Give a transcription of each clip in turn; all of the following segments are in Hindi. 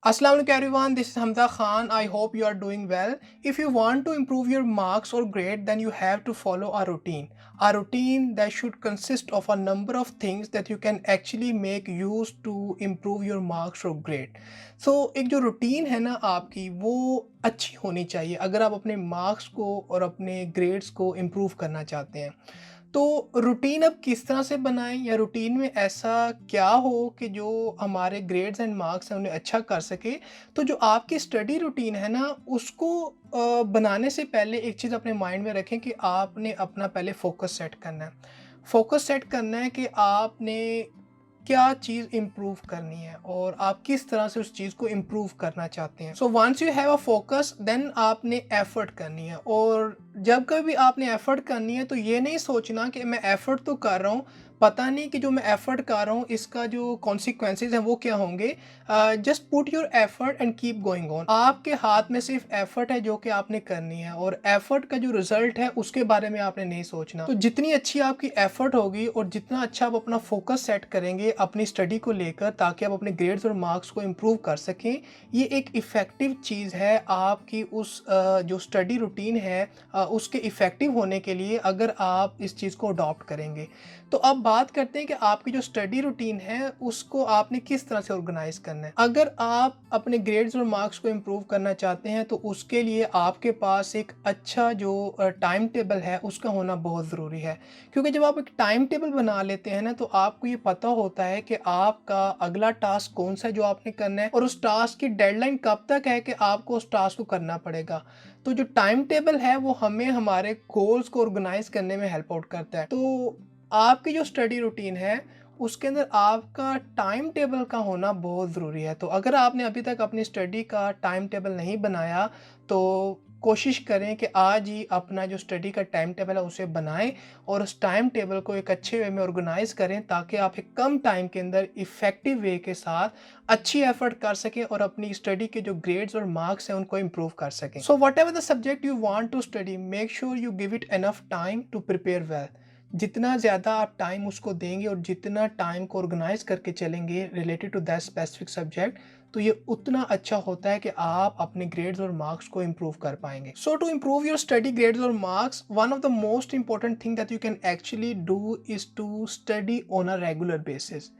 Assalamu alaikum everyone, this is Hamza Khan. I hope you are doing well. If you want to improve your marks or grade, then you have to follow a routine. A routine that should consist of a number of things that you can actually make use to improve your marks or grade. So एक जो रूटीन है ना आपकी वो अच्छी होनी चाहिए अगर आप अपने मार्क्स को और अपने ग्रेड्स को इम्प्रूव करना चाहते हैं। तो रूटीन अब किस तरह से बनाएँ या रूटीन में ऐसा क्या हो कि जो हमारे ग्रेड्स एंड मार्क्स हैं उन्हें अच्छा कर सके? तो जो आपकी स्टडी रूटीन है ना उसको बनाने से पहले एक चीज़ अपने माइंड में रखें कि आपने अपना पहले फ़ोकस सेट करना है। फ़ोकस सेट करना है कि आपने क्या चीज़ इम्प्रूव करनी है और आप किस तरह से उस चीज़ को इम्प्रूव करना चाहते हैं। So once you have a focus then आपने एफर्ट करनी है और जब कभी आपने एफर्ट करनी है तो ये नहीं सोचना कि मैं एफर्ट तो कर रहा हूँ, पता नहीं कि जो मैं एफर्ट कर रहा हूँ इसका जो कॉन्सिक्वेंसेज हैं वो क्या होंगे। Just put your effort and keep going on. आपके हाथ में सिर्फ एफर्ट है जो कि आपने करनी है और एफर्ट का जो रिजल्ट है उसके बारे में आपने नहीं सोचना। तो जितनी अच्छी आपकी एफर्ट होगी और जितना अच्छा आप अपना फोकस सेट करेंगे अपनी स्टडी को लेकर ताकि आप अपने ग्रेड्स और मार्क्स को इम्प्रूव कर सकें, ये एक इफ़ेक्टिव चीज़ है आपकी उस जो स्टडी रूटीन है उसके इफ़ेक्टिव होने के लिए अगर आप इस चीज़ को अडॉप्ट करेंगे। तो अब बात करते हैं कि आपकी जो स्टडी रूटीन है उसको आपने किस तरह से ऑर्गेनाइज करना है। अगर आप अपने ग्रेड्स और मार्क्स को इम्प्रूव करना चाहते हैं तो उसके लिए आपके पास एक अच्छा जो टाइम टेबल है उसका होना बहुत ज़रूरी है, क्योंकि जब आप एक टाइम टेबल बना लेते हैं ना तो आपको ये पता होता है कि आपका अगला टास्क कौन सा है जो आपने करना है और उस टास्क की डेडलाइन कब तक है कि आपको उस टास्क को करना पड़ेगा। तो जो टाइम टेबल है वो हमें हमारे गोल्स को ऑर्गेनाइज करने में हेल्प आउट करता है। तो आपकी जो स्टडी रूटीन है उसके अंदर आपका टाइम टेबल का होना बहुत ज़रूरी है। तो अगर आपने अभी तक अपनी स्टडी का टाइम टेबल नहीं बनाया तो कोशिश करें कि आज ही अपना जो स्टडी का टाइम टेबल है उसे बनाएं और उस टाइम टेबल को एक अच्छे वे में ऑर्गेनाइज करें ताकि आप एक कम टाइम के अंदर इफ़ेक्टिव वे के साथ अच्छी एफर्ट कर सकें और अपनी स्टडी के जो ग्रेड्स और मार्क्स हैं उनको इम्प्रूव कर सकें। So whatever the subject you want to study, make sure you give it enough time to prepare well. जितना ज़्यादा आप टाइम उसको देंगे और जितना टाइम को ऑर्गेनाइज करके चलेंगे related to that specific subject, तो ये उतना अच्छा होता है कि आप अपने ग्रेड्स और मार्क्स को इम्प्रूव कर पाएंगे। So to improve your study grades और marks, one of the most important thing that you can actually do is to study on a regular basis.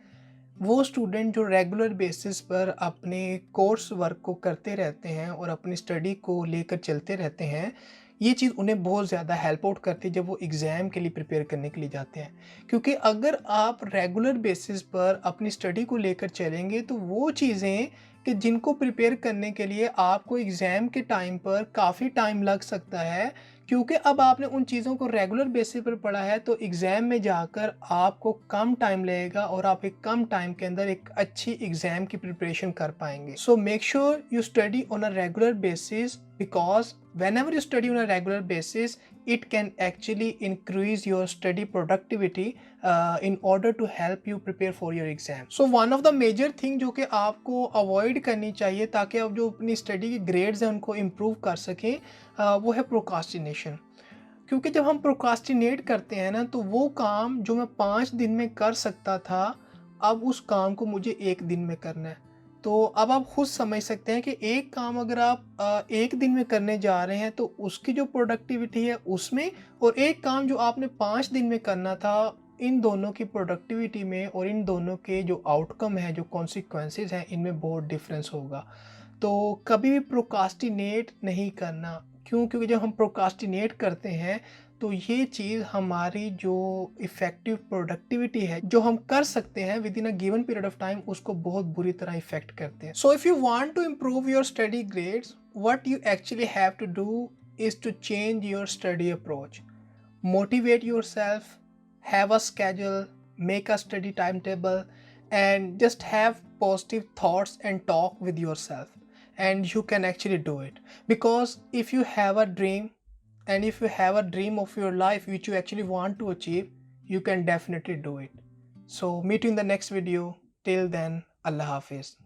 वो स्टूडेंट जो रेगुलर बेसिस पर अपने कोर्स वर्क को करते रहते हैं और अपनी स्टडी को लेकर चलते रहते हैं, ये चीज़ उन्हें बहुत ज़्यादा हेल्प आउट करती है जब वो एग्ज़ाम के लिए प्रिपेयर करने के लिए जाते हैं। क्योंकि अगर आप रेगुलर बेसिस पर अपनी स्टडी को लेकर चलेंगे तो वो चीज़ें कि जिनको प्रिपेयर करने के लिए आपको एग्ज़ाम के टाइम पर काफ़ी टाइम लग सकता है, क्योंकि अब आपने उन चीज़ों को रेगुलर बेसिस पर पढ़ा है तो एग्ज़ाम में जाकर आपको कम टाइम लगेगा और आप एक कम टाइम के अंदर एक अच्छी एग्ज़ाम की प्रिपरेशन कर पाएंगे। So make sure you study on a regular basis because whenever you study on a regular basis it can actually increase your study productivity in order to help you prepare for your exam. So one of the major thing जो कि आपको avoid करनी चाहिए ताकि आप जो अपनी स्टडी के ग्रेड्स हैं उनको improve कर सकें, वो है प्रोकास्टिनेशन। क्योंकि जब हम प्रोकास्टिनेट करते हैं ना तो वो काम जो मैं 5 दिन में कर सकता था अब उस काम को मुझे एक दिन में करना है। तो अब आप खुद समझ सकते हैं कि एक काम अगर आप एक दिन में करने जा रहे हैं तो उसकी जो प्रोडक्टिविटी है उसमें, और एक काम जो आपने 5 दिन में करना था, इन दोनों की प्रोडक्टिविटी में और इन दोनों के जो आउटकम है, जो कॉन्सिक्वेंसेज हैं, इनमें बहुत डिफरेंस होगा। तो कभी भी प्रोकास्टिनेट नहीं करना। क्यों? क्योंकि जब हम प्रोकास्टिनेट करते हैं तो ये चीज़ हमारी जो इफ़ेक्टिव प्रोडक्टिविटी है जो हम कर सकते हैं within a given period of time उसको बहुत बुरी तरह इफ़ेक्ट करते हैं। So if you want to improve your study grades, what you actually have to do is to change your study approach. Motivate yourself, have a schedule, make a study timetable, and just have positive thoughts and talk with yourself. And you can actually do it. Because if you have a dream, and if you have a dream of your life which you actually want to achieve, you can definitely do it. So, meet you in the next video. Till then, Allah Hafiz.